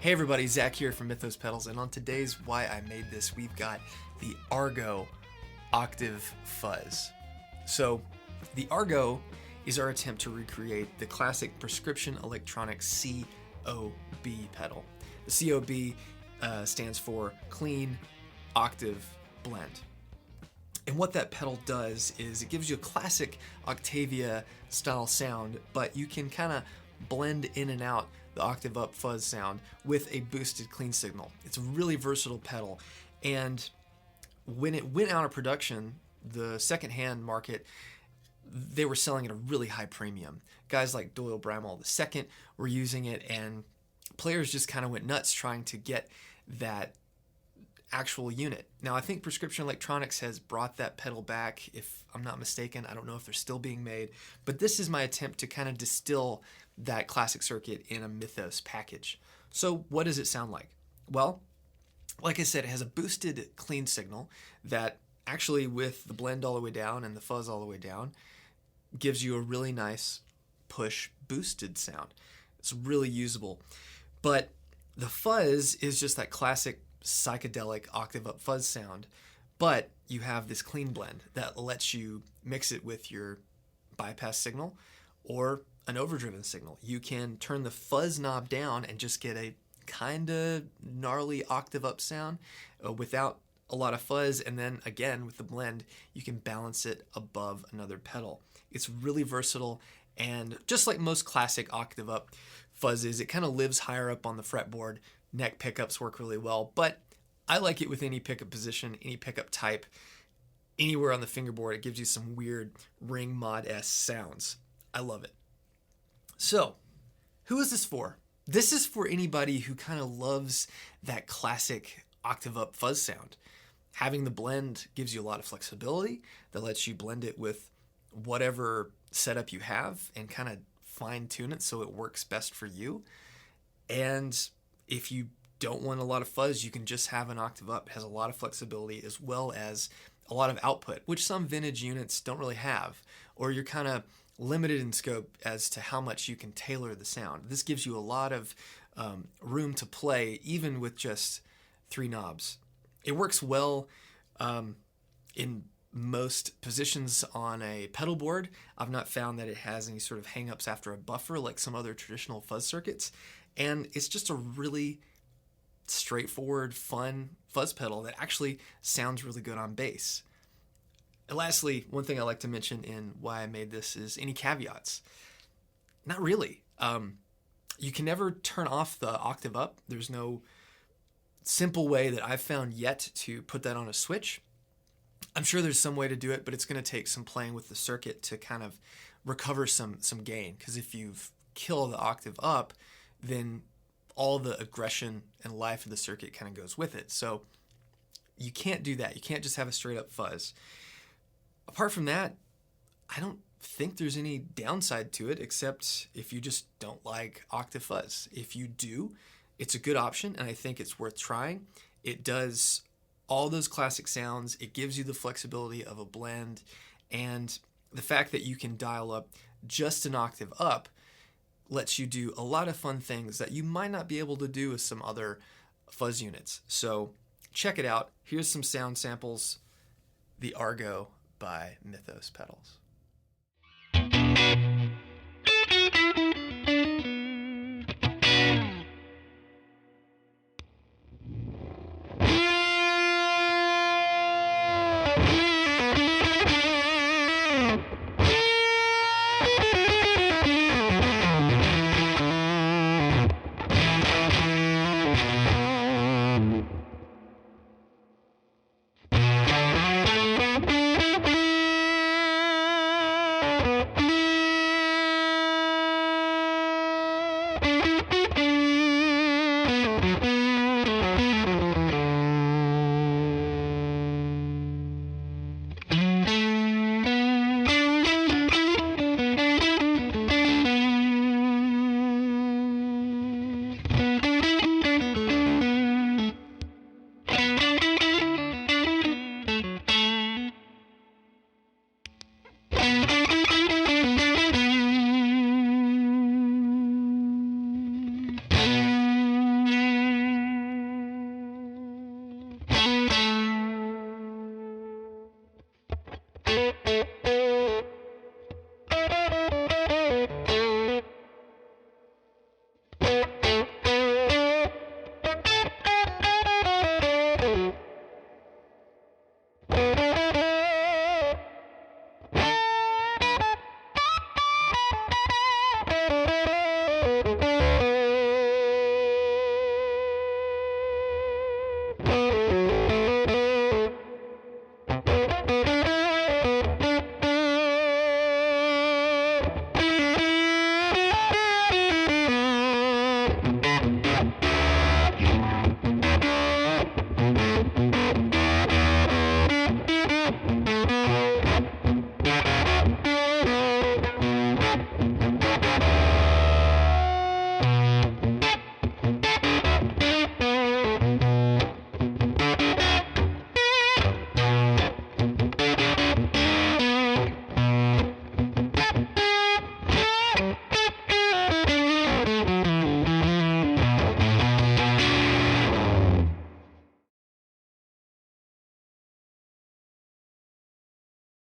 Hey everybody, Zach here from Mythos Pedals, and on today's Why I Made This, we've got the Argo Octave Fuzz. So, the Argo is our attempt to recreate the classic prescription electronic COB pedal. The COB stands for Clean Octave Blend. And what that pedal does is it gives you a classic Octavia style sound, but you can kind of blend in and out the octave up fuzz sound with a boosted clean signal. It's a really versatile pedal, and when it went out of production, the secondhand market, they were selling at a really high premium. Guys like Doyle Bramall II were using it, and players just kind of went nuts trying to get that actual unit. Now, I think Prescription Electronics has brought that pedal back, if I'm not mistaken. I don't know if they're still being made, but this is my attempt to kind of distill that classic circuit in a Mythos package. So what does it sound like? Well, like I said, it has a boosted clean signal that actually, with the blend all the way down and the fuzz all the way down, gives you a really nice push boosted sound. It's really usable. But the fuzz is just that classic psychedelic octave up fuzz sound, but you have this clean blend that lets you mix it with your bypass signal or an overdriven signal. You can turn the fuzz knob down and just get a kind of gnarly octave up sound without a lot of fuzz, and then again with the blend you can balance it above another pedal. It's really versatile, and just like most classic octave up fuzzes, it kind of lives higher up on the fretboard. Neck pickups work really well, but I like it with any pickup position, any pickup type, anywhere on the fingerboard. It gives you some weird ring mod-esque sounds. I love it. So, who is this for? This is for anybody who kind of loves that classic octave up fuzz sound. Having the blend gives you a lot of flexibility that lets you blend it with whatever setup you have and kind of fine tune it so it works best for you. And if you don't want a lot of fuzz, you can just have an octave up. It has a lot of flexibility as well as a lot of output, which some vintage units don't really have, or you're kind of limited in scope as to how much you can tailor the sound. This gives you a lot of room to play, even with just 3 knobs. It works well in most positions on a pedal board. I've not found that it has any sort of hang-ups after a buffer like some other traditional fuzz circuits, and it's just a really straightforward, fun fuzz pedal that actually sounds really good on bass. And lastly, one thing I like to mention in why I made this is any caveats. Not really. You can never turn off the octave up. There's no simple way that I've found yet to put that on a switch. I'm sure there's some way to do it, but it's going to take some playing with the circuit to kind of recover some gain. Because if you've killed the octave up, then all the aggression and life of the circuit kind of goes with it. So you can't do that. You can't just have a straight up fuzz. Apart from that, I don't think there's any downside to it, except if you just don't like octave fuzz. If you do, it's a good option, and I think it's worth trying. It does all those classic sounds. It gives you the flexibility of a blend, and the fact that you can dial up just an octave up lets you do a lot of fun things that you might not be able to do with some other fuzz units. So check it out. Here's some sound samples. The Argo by Mythos Pedals. you.